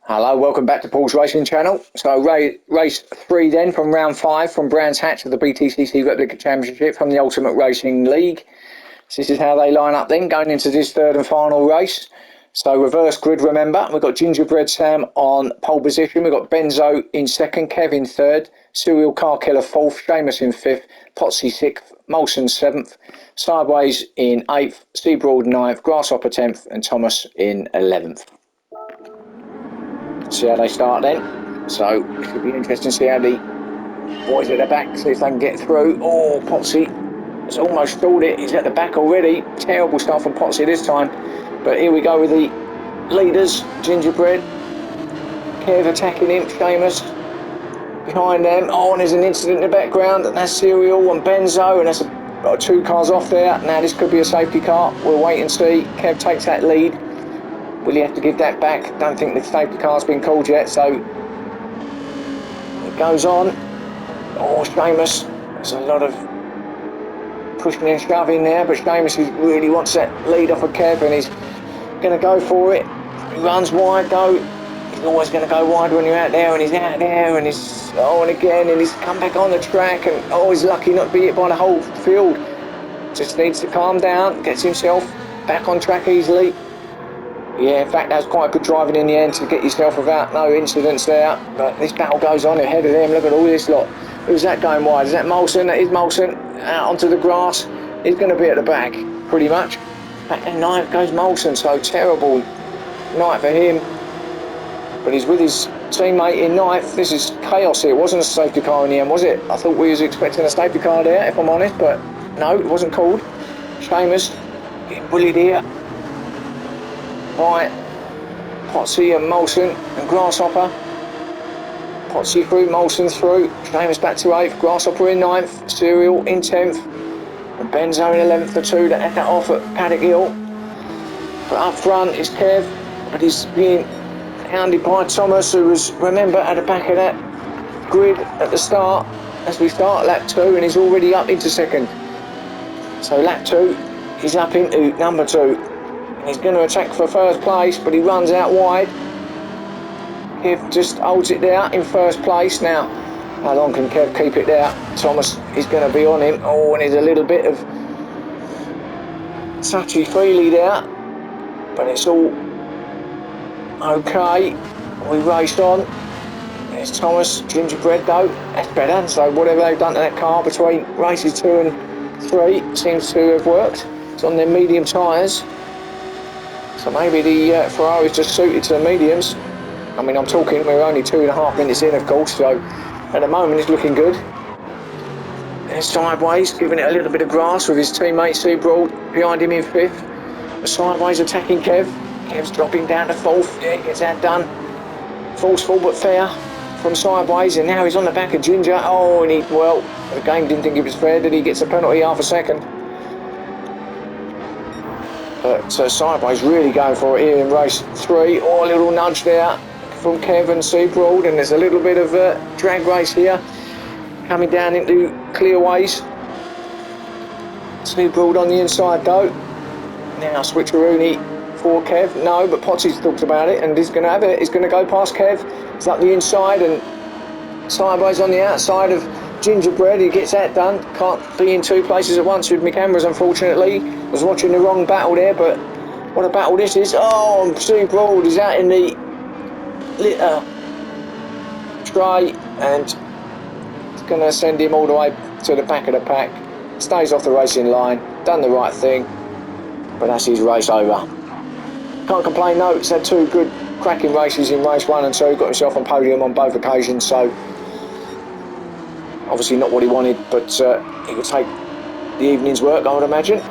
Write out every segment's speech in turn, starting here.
Hello, welcome back to Paul's Racing Channel. So race 3 then from round 5 from Brands Hatch of the BTCC Replica Championship from the Ultimate Racing League. So this is how they line up then going into this third and final race. So reverse grid, remember, we've got Gingerbread Sam on pole position, we've got Benzo in second, Kev in third, Serial Car Killer fourth, Seamus in fifth, Potsy sixth, Molson seventh, Sideways in eighth, Seabroad ninth, Grasshopper 10th and Thomas in 11th. See how they start then. So it should be interesting to see how the boys at the back, see if they can get through. Oh, Potsy has almost stalled it. He's at the back already. Terrible start from Potsy this time. But here we go with the leaders. Gingerbread, Kev attacking him, Seamus behind them. Oh, and there's an incident in the background, and that's Serial and Benzo, and that's two cars off there. Now this could be a safety car. We'll wait and see. Kev takes that lead. Will he have to give that back? Don't think the safety car's been called yet, so it goes on. Oh, Seamus, there's a lot of pushing and shoving there, but Seamus really wants that lead off of Kev, and he's going to go for it. He runs wide though. He's always going to go wide when you're out there, and he's out there, and he's and again, and he's come back on the track, and he's lucky not to be hit by the whole field. Just needs to calm down, gets himself back on track easily. Yeah, in fact, that was quite good driving in the end to get yourself without no incidents there. But this battle goes on ahead of them. Look at all this lot. Who's that going wide? Is that Molson? That is Molson. Out onto the grass. He's going to be at the back, pretty much. Back in ninth goes Molson, so terrible night for him. But he's with his teammate in ninth. This is chaos here. It wasn't a safety car in the end, was it? I thought we was expecting a safety car there, if I'm honest, but no, it wasn't called. Seamus getting bullied here by Potsy and Molson and Grasshopper. Potsy through, Molson through, Seamus back to 8th, Grasshopper in 9th, Serial in 10th, and Benzo in 11th, the two that had that off at Paddock Hill. But up front is Kev, but he's being hounded by Thomas, who was, remember, at the back of that grid at the start, as we start lap 2, and he's already up into second. So lap 2, he's up into number 2. He's going to attack for first place, but he runs out wide. Kev just holds it there in first place. Now, how long can Kev keep it there? Thomas is going to be on him. Oh, and there's a little bit of touchy-feely there, but it's all okay. We raced on. There's Thomas, Gingerbread though. That's better. So whatever they've done to that car between races 2 and 3 seems to have worked. It's on their medium tyres. So maybe the Ferrari's just suited to the mediums. I mean, I'm talking, we're only 2.5 minutes in, of course, so at the moment it's looking good. There's Sideways, giving it a little bit of grass with his teammate Seabroad behind him in 5th. The Sideways attacking Kev. Kev's dropping down to 4th. Yeah, gets that done. Forceful but fair from Sideways, and now he's on the back of Ginger. Oh, and the game didn't think it was fair, did he? Gets a penalty half a second. But Sideways really going for it here in race 3. Oh, a little nudge there from Kev and Seabroad, and there's a little bit of a drag race here coming down into clearways. Seabroad on the inside though. Now switcheroonie for Kev. No, but Potsy's talked about it, and he's going to have it. He's going to go past Kev. He's up the inside, and Sideways on the outside of Gingerbread. He gets that done. Can't be in 2 places at once with my cameras, unfortunately. Was watching the wrong battle there, but what a battle this is. Oh, Seabroad is out in the litter tray, and it's going to send him all the way to the back of the pack. Stays off the racing line. Done the right thing, but that's his race over. Can't complain though. He's had 2 good cracking races in race 1 and 2. Got himself on podium on both occasions, so obviously not what he wanted, but he would take the evening's work, I would imagine.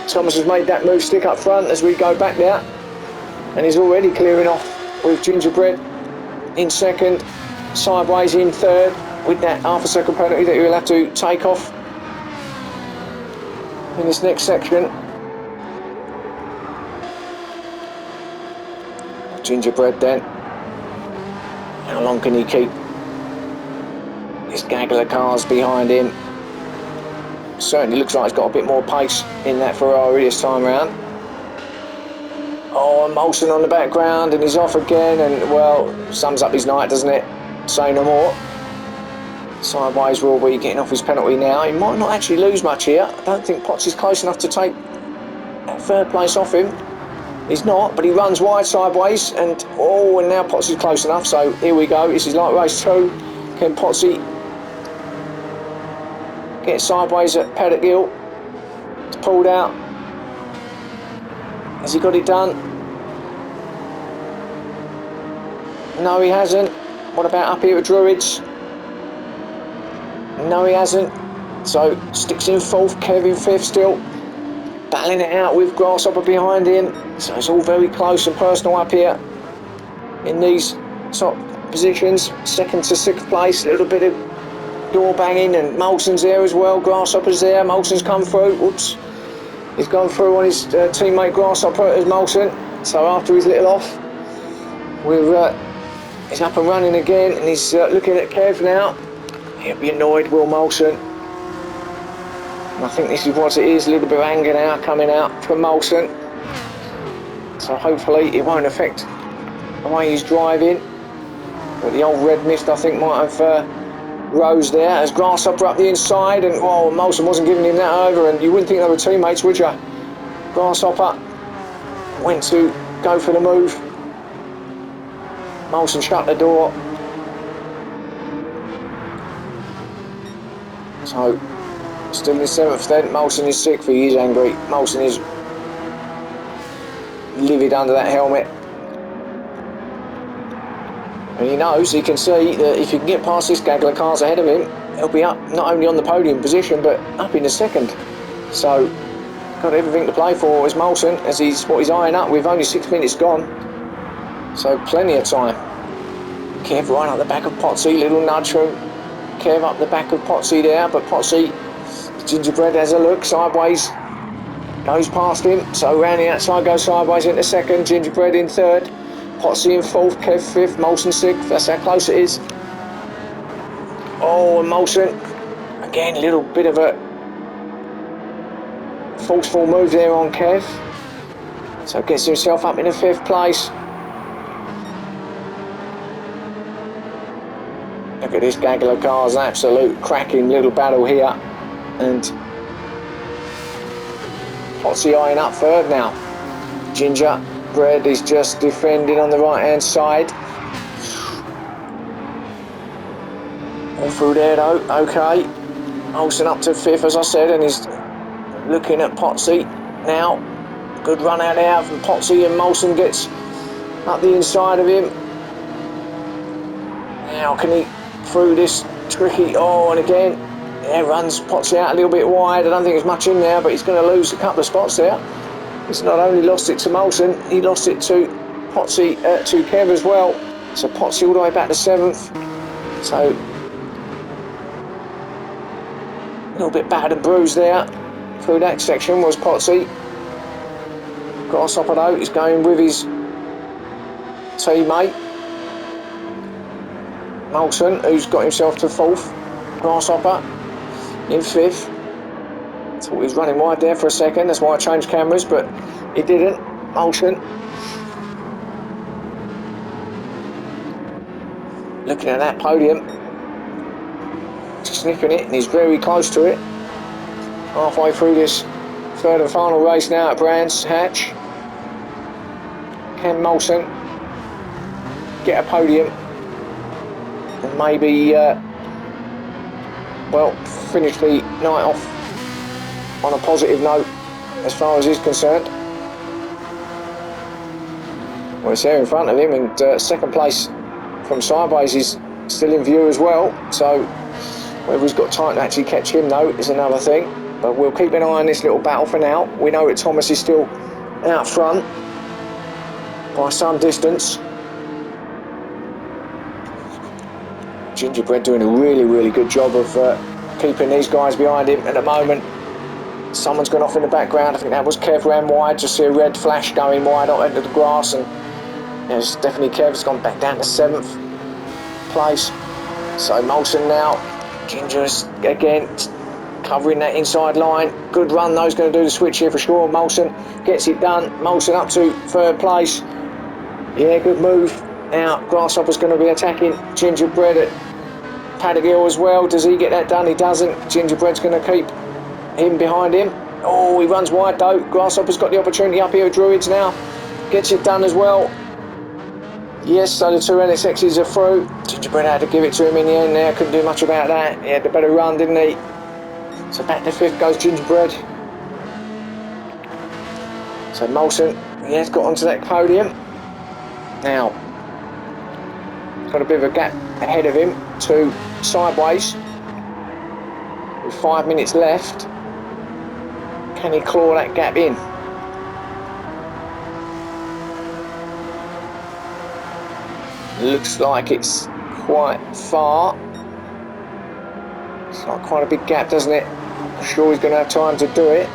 Thomas has made that move stick up front as we go back there, and he's already clearing off with Gingerbread in second, Sideways in third, with that half a second penalty that he'll have to take off in this next section. Gingerbread then, how long can he keep this gaggle of cars behind him? Certainly looks like he's got a bit more pace in that Ferrari this time round. Oh, and Molson on the background, and he's off again, and well, sums up his night, doesn't it? Say no more. Sideways will be getting off his penalty now. He might not actually lose much here. I don't think Potts is close enough to take third place off him. He's not, but he runs wide sideways, and oh, and now Potts is close enough, so here we go. This is like race 2. Can Pottsy get sideways at Paddock Hill? It's pulled out. Has he got it done? No, he hasn't. What about up here at Druids? No, he hasn't. So sticks in 4th, Kevin 5th still. Battling it out with Grasshopper behind him. So it's all very close and personal up here in these top positions. 2nd to 6th place. A little bit of door banging, and Molson's there as well. Grasshopper's there. Molson's come through. Whoops. He's gone through on his teammate Grasshopper as Molson. So after his little off, he's up and running again, and he's looking at Kev now. He'll be annoyed, Will Molson. And I think this is what it is, a little bit of anger now coming out from Molson. So hopefully it won't affect the way he's driving. But the old red mist, I think, might have rose there as Grasshopper up the inside, and oh, Molson wasn't giving him that over, and you wouldn't think they were teammates, would you? Grasshopper went to go for the move. Molson shut the door. So, still in 7th then. Molson is 6th, he is angry. Molson is livid under that helmet. And he knows, he can see that if he can get past this gaggle of cars ahead of him, he'll be up not only on the podium position, but up in the 2nd. So, got everything to play for as Molson, as he's eyeing up with only 6 minutes gone. So, plenty of time. Kev right up the back of Pottsy, little nudge from Kev up the back of Pottsy there, but Pottsy, Gingerbread has a look sideways, goes past him, so round the outside, goes sideways into 2nd, Gingerbread in 3rd, Pottsy in 4th, Kev 5th, Molson 6th, that's how close it is. Oh, and Molson, again, a little bit of a forceful move there on Kev, so gets himself up in the 5th place. Look at this gaggle of cars, an absolute cracking little battle here. And Pottsy eyeing up 3rd now. Gingerbread is just defending on the right hand side. All through there though, okay. Olsen up to 5th as I said, and he's looking at Pottsy now. Good run out there from Pottsy, and Molson gets up the inside of him. Now can he through this tricky, oh, and again, yeah, runs Pottsy out a little bit wide. I don't think there's much in there, but he's going to lose a couple of spots there. He's not only lost it to Molson, he lost it to Pottsy, to Kev as well. So Pottsy all the way back to 7th. So a little bit battered and bruised there through that section was Pottsy. Grasshopper though is going with his teammate Molson, who's got himself to 4th. Grasshopper in 5th. Thought he was running wide there for a second, that's why I changed cameras, but he didn't. Molson looking at that podium, sniffing it, and he's very close to it. Halfway through this 3rd and final race now at Brands Hatch. Can Molson get a podium and maybe well, finish the night off on a positive note as far as he's concerned? Well, it's there in front of him, and 2nd place from sideways is still in view as well, so whether he's got time to actually catch him though is another thing. But we'll keep an eye on this little battle for now. We know that Thomas is still out front by some distance. Gingerbread doing a really good job of keeping these guys behind him at the moment. Someone's gone off in the background. I think that was Kev, ran wide. Just see a red flash going wide out into the grass, and it's definitely Kev's gone back down to 7th place. So Molson now, Ginger's again covering that inside line. Good run though, he's going to do the switch here for sure. Molson gets it done. Molson up to third place. Yeah, good move. Now Grasshopper's going to be attacking Gingerbread at Paddock Hill as well. Does he get that done? He doesn't. Gingerbread's going to keep him behind him. Oh, he runs wide though. Grasshopper's got the opportunity up here with Druids now. Gets it done as well. Yes, so the two NSXs are through. Gingerbread had to give it to him in the end there. Couldn't do much about that. He had the better run, didn't he? So back to fifth goes Gingerbread. So Molson, he has got onto that podium. Now, got a bit of a gap ahead of him to Sideways. With 5 minutes left. Can he claw that gap in? Looks like it's quite far. It's like quite a big gap, doesn't it? I'm sure he's going to have time to do it.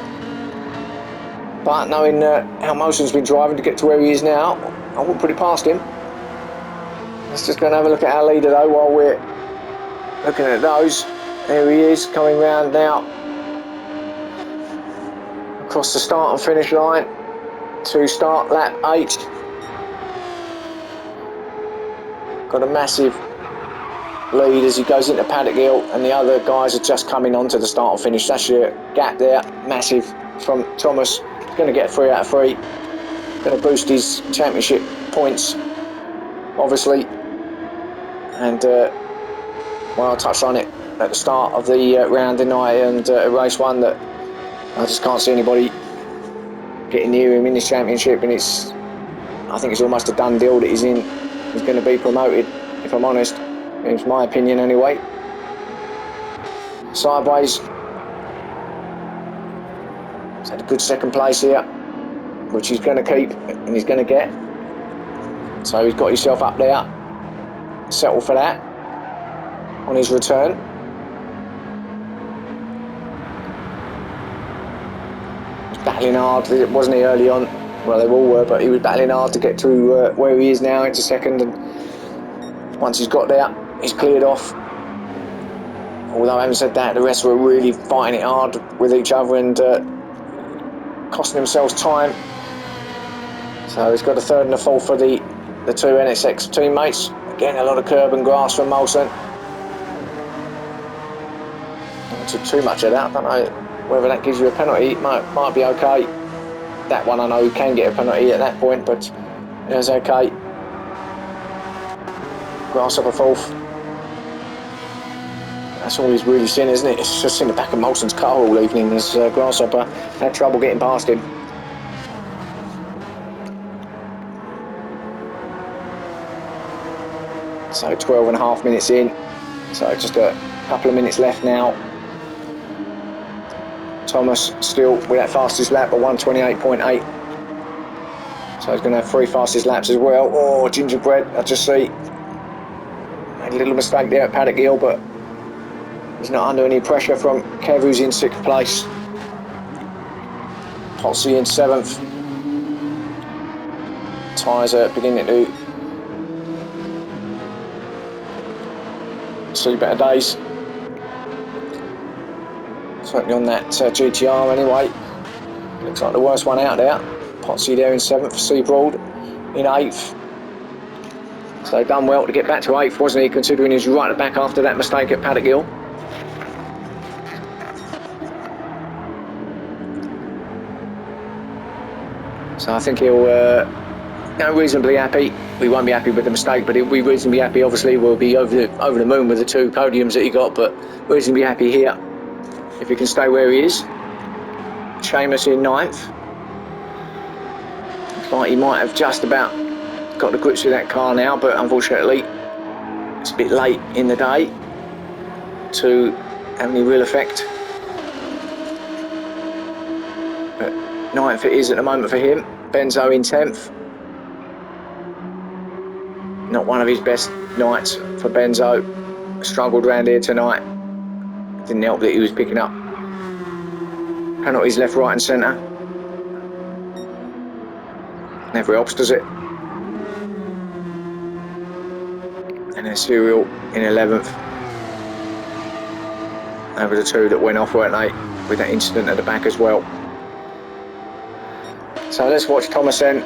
But knowing how Molson's been driving to get to where he is now, I wouldn't put it past him. Let's just go and have a look at our leader though while we're looking at those. There he is, coming round now. Across the start and finish line to start lap 8. Got a massive lead as he goes into Paddock Hill, and the other guys are just coming on to the start and finish. That's your gap there, massive from Thomas. He's going to get 3 out of 3. Going to boost his championship points, obviously. And well, I touched on it at the start of the round, didn't I? And race 1 that I just can't see anybody getting near him in this championship, and I think it's almost a done deal that he's going to be promoted, if I'm honest. It's my opinion anyway. Sideways. He's had a good second place here, which he's going to keep and he's going to get. So he's got himself up there. Settle for that on his return. He's battling hard, wasn't he, early on? Well, they all were, but he was battling hard to get to where he is now into second. And once he's got there, he's cleared off. Although having said that, the rest were really fighting it hard with each other and costing themselves time. So he's got a third and a fourth for the two NSX teammates. Again, a lot of curb and grass from Molson. Not too much of that. I don't know whether that gives you a penalty. It might be okay. That one I know you can get a penalty at that point, but it was okay. Grasshopper fourth. That's all he's really seen, isn't it? It's just in the back of Molson's car all evening. This Grasshopper had trouble getting past him. So 12 and a half minutes in. So just a couple of minutes left now. Thomas still with that fastest lap at 1:28.8. So he's going to have 3 fastest laps as well. Oh, Gingerbread, I just see. Made a little mistake there at Paddock Hill, but he's not under any pressure from Kev, who's in 6th place. Potsy in 7th. Tyres are beginning to see better days. Certainly on that GTR anyway. Looks like the worst one out there. Potsy there in 7th, Seabroad in 8th. So done well to get back to 8th, wasn't he, considering he's right at the back after that mistake at Paddock Hill. So I think he'll reasonably happy. We won't be happy with the mistake, but he'll be reasonably happy. Obviously, we'll be over the moon with the 2 podiums that he got, but reasonably happy here if he can stay where he is. Seamus in 9th. Looks like he might have just about got the grips with that car now, but unfortunately it's a bit late in the day to have any real effect. But 9th it is at the moment for him. Benzo in 10th. Not one of his best nights for Benzo. Struggled round here tonight. Didn't help that he was picking up penalties left, right and centre. Never helps, does it? And then Serial in 11th. They were the two that went off, weren't they, with that incident at the back as well. So let's watch Thomas then,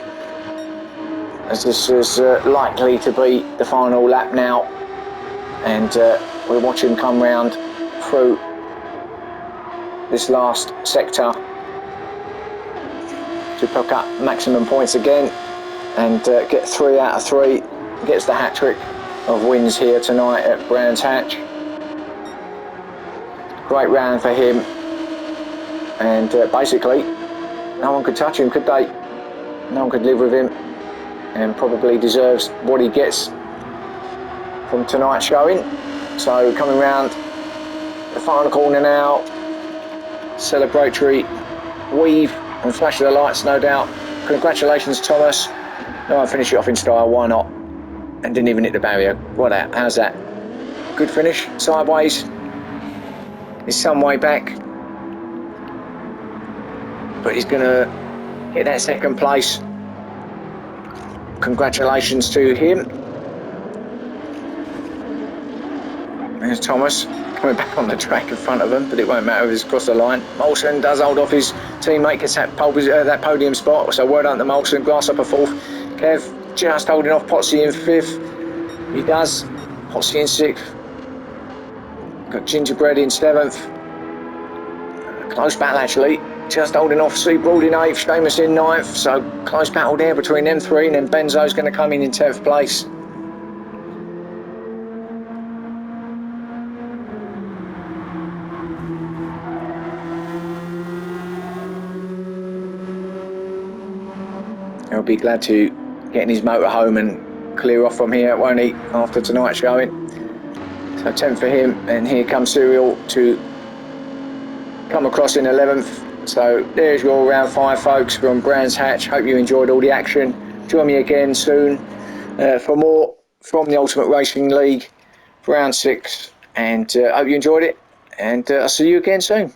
as this is likely to be the final lap now, and we'll watch him come round through this last sector to pick up maximum points again and get 3 out of 3. Gets the hat-trick of wins here tonight at Brands Hatch. Great round for him, and basically no one could touch him, could they? No one could live with him, and probably deserves what he gets from tonight's showing. So coming round the final corner now, celebratory weave and flash of the lights, no doubt. Congratulations, Thomas. No, I'll finish it off in style, why not? And didn't even hit the barrier. What that? How's that? Good finish, sideways. He's some way back, but he's gonna get that second place. Congratulations to him. There's Thomas coming back on the track in front of him, but it won't matter if he's across the line. Molson does hold off his teammate, gets that podium spot, so well done to Molson. Grasshopper 4th. Kev just holding off Potsy in 5th. He does. Potsy in 6th. Got Gingerbread in 7th. Close battle actually. Just holding off Seabroad in 8th, Seamus in 9th. So close battle there between them 3, and then Benzo's going to come in 10th place. He'll be glad to get in his motor home and clear off from here, won't he, after tonight's showing. So 10th for him, and here comes Cyril to come across in 11th. So there's your round 5, folks, from Brands Hatch. Hope you enjoyed all the action. Join me again soon for more from the Ultimate Racing League, round 6, and hope you enjoyed it, and I'll see you again soon.